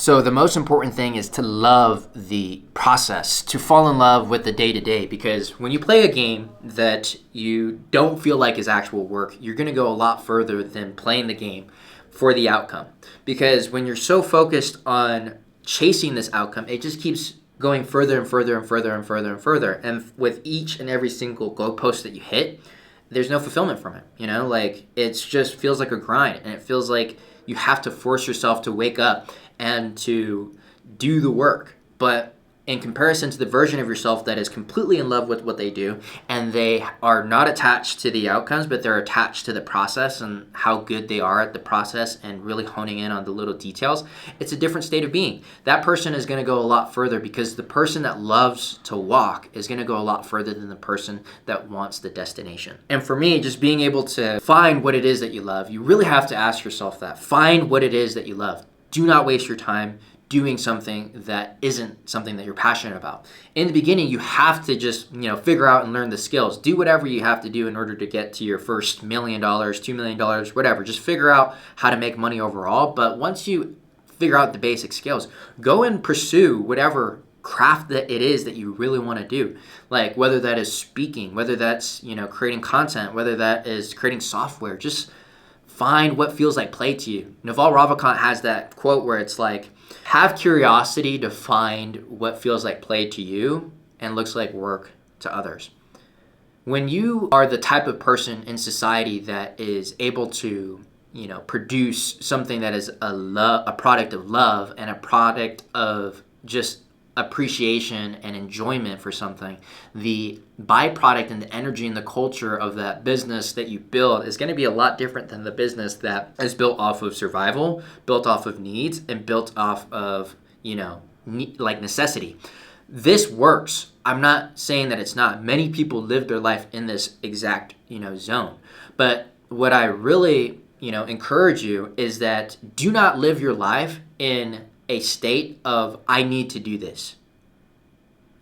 So the most important thing is to love the process, to fall in love with the day-to-day, because when you play a game that you don't feel like is actual work, you're going to go a lot further than playing the game for the outcome. Because when you're so focused on chasing this outcome, it just keeps going further and further and further and further and further. And with each and every single goalpost that you hit, there's no fulfillment from it. Like it just feels like a grind, and it feels like you have to force yourself to wake up and to do the work. But in comparison to the version of yourself that is completely in love with what they do, and they are not attached to the outcomes, but they're attached to the process and how good they are at the process and really honing in on the little details, it's a different state of being. That person is going to go a lot further, because the person that loves to walk is going to go a lot further than the person that wants the destination. And for me, just being able to find what it is that you love, you really have to ask yourself that. Find what it is that you love. Do not waste your time doing something that isn't something that you're passionate about. In the beginning, you have to just, figure out and learn the skills. Do whatever you have to do in order to get to your first $1 million, $2 million, whatever. Just figure out how to make money overall. But once you figure out the basic skills, go and pursue whatever craft that it is that you really want to do. Like whether that is speaking, whether that's, creating content, whether that is creating software, just find what feels like play to you. Naval Ravikant has that quote where it's like, have curiosity to find what feels like play to you and looks like work to others. When you are the type of person in society that is able to, produce something that is a product of love and a product of just appreciation and enjoyment for something, the byproduct and the energy and the culture of that business that you build is going to be a lot different than the business that is built off of survival, built off of needs, and built off of, like necessity. This works. I'm not saying that it's not. Many people live their life in this exact, zone. But what I really, encourage you is that do not live your life in a state of, I need to do this.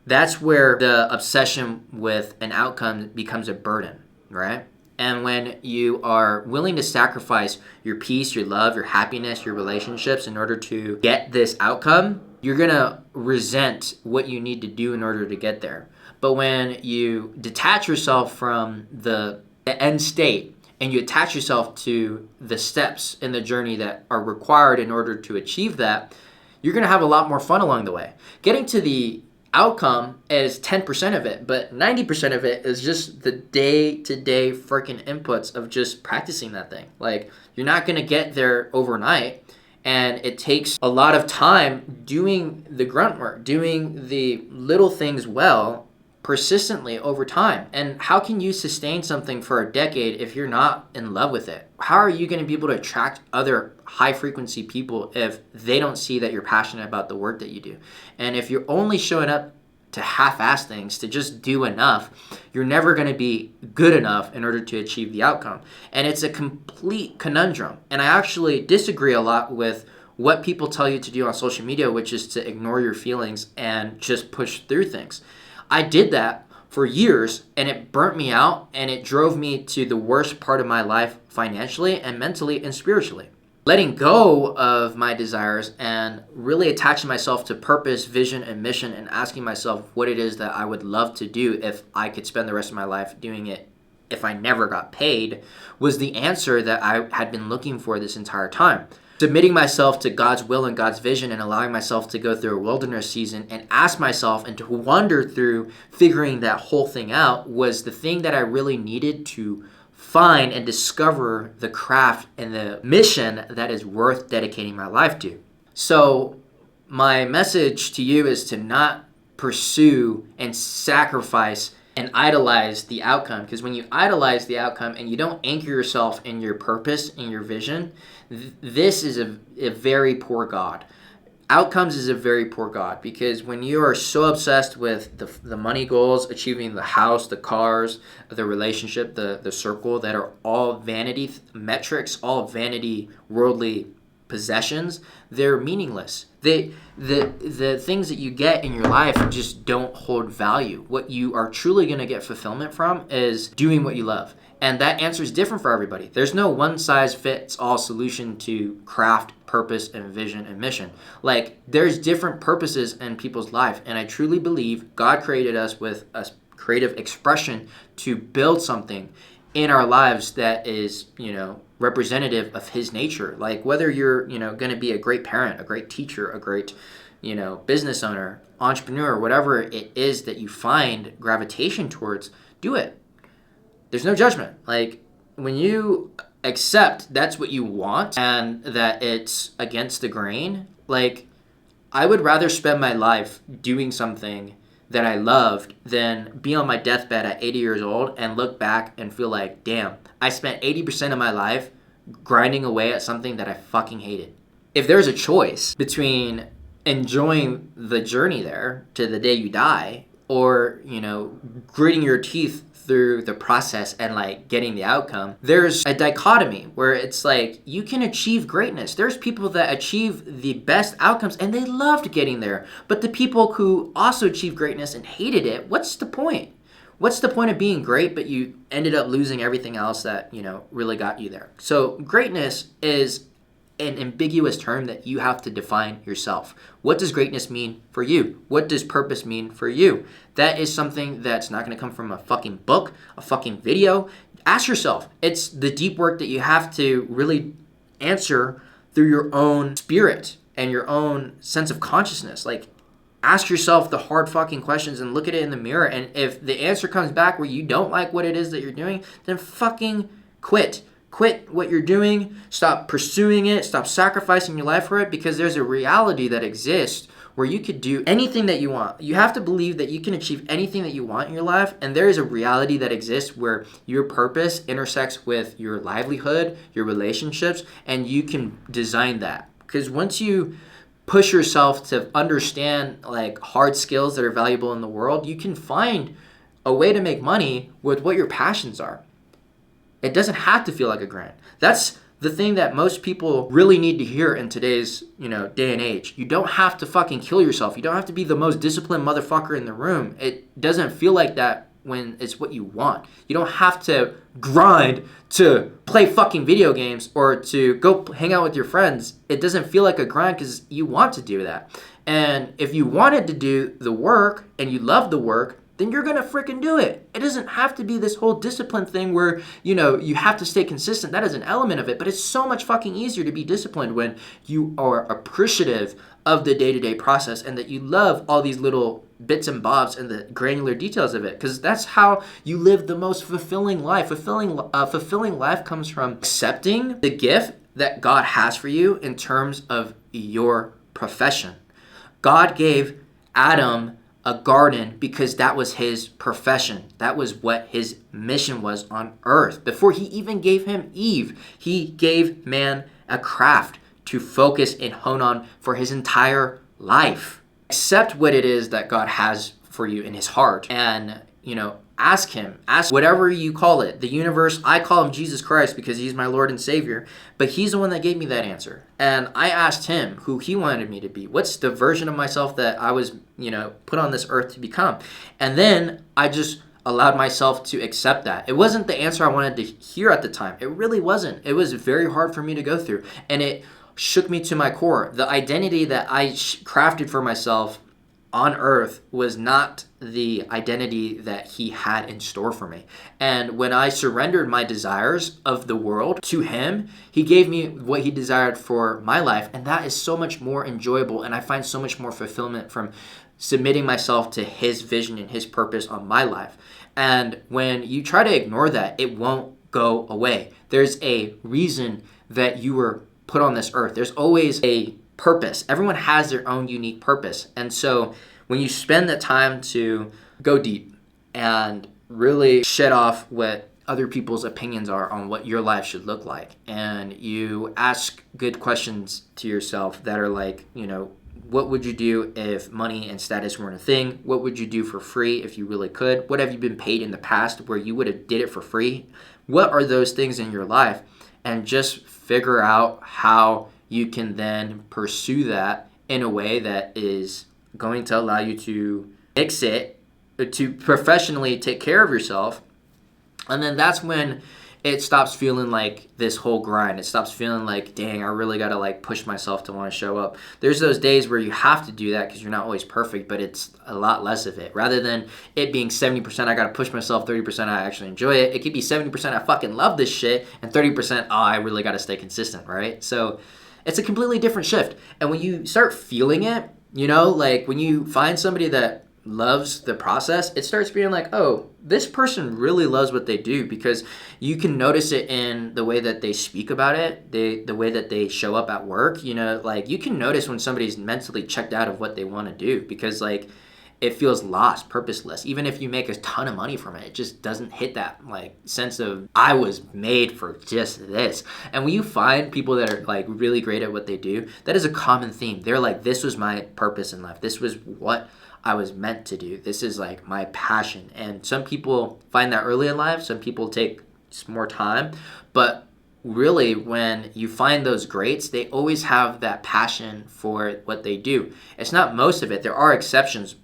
That's where the obsession with an outcome becomes a burden, right? And when you are willing to sacrifice your peace, your love, your happiness, your relationships in order to get this outcome, you're going to resent what you need to do in order to get there. But when you detach yourself from the end state, and you attach yourself to the steps in the journey that are required in order to achieve that, you're going to have a lot more fun along the way. Getting to the outcome is 10% of it, but 90% of it is just the day-to-day freaking inputs of just practicing that thing. Like, you're not going to get there overnight, and it takes a lot of time doing the grunt work, doing the little things well, persistently over time. And how can you sustain something for a decade if you're not in love with it? How are you going to be able to attract other high frequency people if they don't see that you're passionate about the work that you do? And if you're only showing up to half-ass things, to just do enough, you're never going to be good enough in order to achieve the outcome. And it's a complete conundrum. And I actually disagree a lot with what people tell you to do on social media, which is to ignore your feelings and just push through things. I did that for years, and it burnt me out, and it drove me to the worst part of my life financially and mentally and spiritually. Letting go of my desires and really attaching myself to purpose, vision, and mission, and asking myself what it is that I would love to do if I could spend the rest of my life doing it if I never got paid, was the answer that I had been looking for this entire time. Submitting myself to God's will and God's vision and allowing myself to go through a wilderness season and ask myself and to wander through figuring that whole thing out was the thing that I really needed to find and discover the craft and the mission that is worth dedicating my life to. So my message to you is to not pursue and sacrifice and idolize the outcome, because when you idolize the outcome and you don't anchor yourself in your purpose and your vision, this is a very poor God. Outcomes is a very poor God, because when you are so obsessed with the money goals, achieving the house, the cars, the relationship, the circle, that are all vanity metrics, all vanity worldly possessions, they're meaningless. The things that you get in your life just don't hold value. What you are truly going to get fulfillment from is doing what you love. And that answer is different for everybody. There's no one size fits all solution to craft, purpose, and vision and mission. Like, there's different purposes in people's life. And I truly believe God created us with a creative expression to build something in our lives that is, representative of his nature. Like, whether you're, going to be a great parent, a great teacher, a great, business owner, entrepreneur, whatever it is that you find gravitation towards, do it. There's no judgment. Like, when you accept that's what you want and that it's against the grain, like, I would rather spend my life doing something that I loved than be on my deathbed at 80 years old and look back and feel like, damn, I spent 80% of my life grinding away at something that I fucking hated. If there's a choice between enjoying the journey there to the day you die or, gritting your teeth through the process and like getting the outcome, there's a dichotomy where it's like you can achieve greatness. There's people that achieve the best outcomes and they loved getting there. But the people who also achieved greatness and hated it, what's the point? What's the point of being great but you ended up losing everything else that, really got you there? So greatness is an ambiguous term that you have to define yourself. What does greatness mean for you? What does purpose mean for you? That is something that's not going to come from a fucking book, a fucking video. Ask yourself. It's the deep work that you have to really answer through your own spirit and your own sense of consciousness. Like, ask yourself the hard fucking questions and look at it in the mirror. And if the answer comes back where you don't like what it is that you're doing, then fucking quit. Quit what you're doing, stop pursuing it, stop sacrificing your life for it, because there's a reality that exists where you could do anything that you want. You have to believe that you can achieve anything that you want in your life, and there is a reality that exists where your purpose intersects with your livelihood, your relationships, and you can design that. Because once you push yourself to understand like hard skills that are valuable in the world, you can find a way to make money with what your passions are. It doesn't have to feel like a grind. That's the thing that most people really need to hear in today's, day and age. You don't have to fucking kill yourself. You don't have to be the most disciplined motherfucker in the room. It doesn't feel like that when it's what you want. You don't have to grind to play fucking video games or to go hang out with your friends. It doesn't feel like a grind because you want to do that. And if you wanted to do the work and you love the work, then you're going to freaking do it. It doesn't have to be this whole discipline thing where, you have to stay consistent. That is an element of it, but it's so much fucking easier to be disciplined when you are appreciative of the day-to-day process and that you love all these little bits and bobs and the granular details of it, because that's how you live the most fulfilling life. Fulfilling life comes from accepting the gift that God has for you in terms of your profession. God gave Adam a garden because that was his profession. That was what his mission was on earth. Before he even gave him Eve, he gave man a craft to focus and hone on for his entire life. Accept what it is that God has for you in his heart and, ask him. Ask whatever you call it. The universe, I call him Jesus Christ because he's my Lord and Savior, but he's the one that gave me that answer. And I asked him who he wanted me to be. What's the version of myself that I was, put on this earth to become? And then I just allowed myself to accept that. It wasn't the answer I wanted to hear at the time. It really wasn't. It was very hard for me to go through. And it shook me to my core. The identity that I crafted for myself on earth was not the identity that he had in store for me. And when I surrendered my desires of the world to him, he gave me what he desired for my life. And that is so much more enjoyable. And I find so much more fulfillment from submitting myself to his vision and his purpose on my life. And when you try to ignore that, it won't go away. There's a reason that you were put on this earth. There's always a purpose. Everyone has their own unique purpose. And so when you spend the time to go deep and really shed off what other people's opinions are on what your life should look like, and you ask good questions to yourself that are like, what would you do if money and status weren't a thing? What would you do for free if you really could? What have you been paid in the past where you would have did it for free? What are those things in your life? And just figure out how you can then pursue that in a way that is going to allow you to mix it, to professionally take care of yourself. And then that's when it stops feeling like this whole grind. It stops feeling like, dang, I really got to like push myself to want to show up. There's those days where you have to do that because you're not always perfect, but it's a lot less of it. Rather than it being 70% I got to push myself, 30% I actually enjoy it. It could be 70% I fucking love this shit, and 30% I really got to stay consistent, right? So it's a completely different shift. And when you start feeling it, like when you find somebody that loves the process, it starts being like, oh, this person really loves what they do, because you can notice it in the way that they speak about it, the way that they show up at work. Like you can notice when somebody's mentally checked out of what they want to do, because like it feels lost, purposeless. Even if you make a ton of money from it, it just doesn't hit that like sense of I was made for just this. And when you find people that are like really great at what they do, that is a common theme. They're like, this was my purpose in life. This was what I was meant to do. This is like my passion. And some people find that early in life. Some people take more time. But really, when you find those greats, they always have that passion for what they do. It's not most of it. There are exceptions.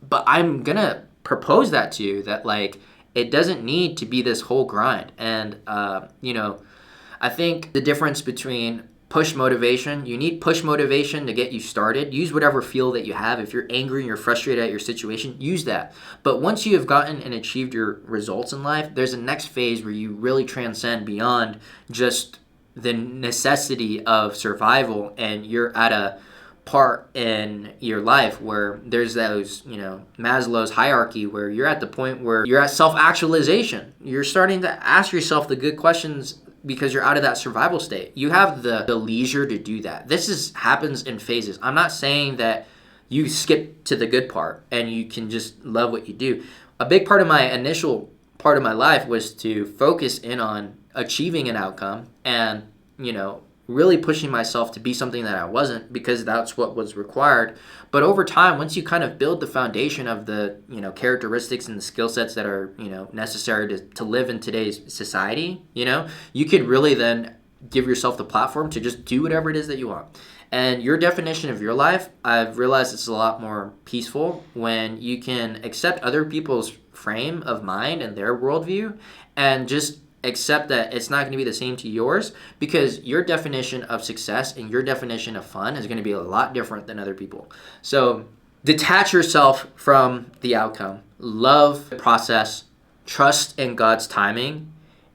But I'm going to propose that to you, that like it doesn't need to be this whole grind. And, I think the difference between push motivation, you need push motivation to get you started. Use whatever fuel that you have. If you're angry and you're frustrated at your situation, use that. But once you have gotten and achieved your results in life, there's a next phase where you really transcend beyond just the necessity of survival, and you're at a part in your life where there's those, Maslow's hierarchy, where you're at the point where you're at self-actualization. You're starting to ask yourself the good questions because you're out of that survival state. You have the leisure to do that. Happens in phases. I'm not saying that you skip to the good part and you can just love what you do. A big part of my initial part of my life was to focus in on achieving an outcome and, really pushing myself to be something that I wasn't, because that's what was required. But over time, once you kind of build the foundation of the, characteristics and the skill sets that are, necessary to live in today's society, you could really then give yourself the platform to just do whatever it is that you want. And your definition of your life, I've realized it's a lot more peaceful when you can accept other people's frame of mind and their worldview, and just accept that it's not going to be the same to yours, because your definition of success and your definition of fun is going to be a lot different than other people. So detach yourself from the outcome. Love the process. Trust in God's timing,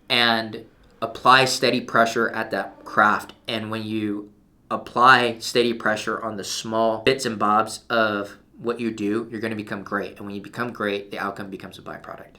and apply steady pressure at that craft. And when you apply steady pressure on the small bits and bobs of what you do, you're going to become great. And when you become great, the outcome becomes a byproduct.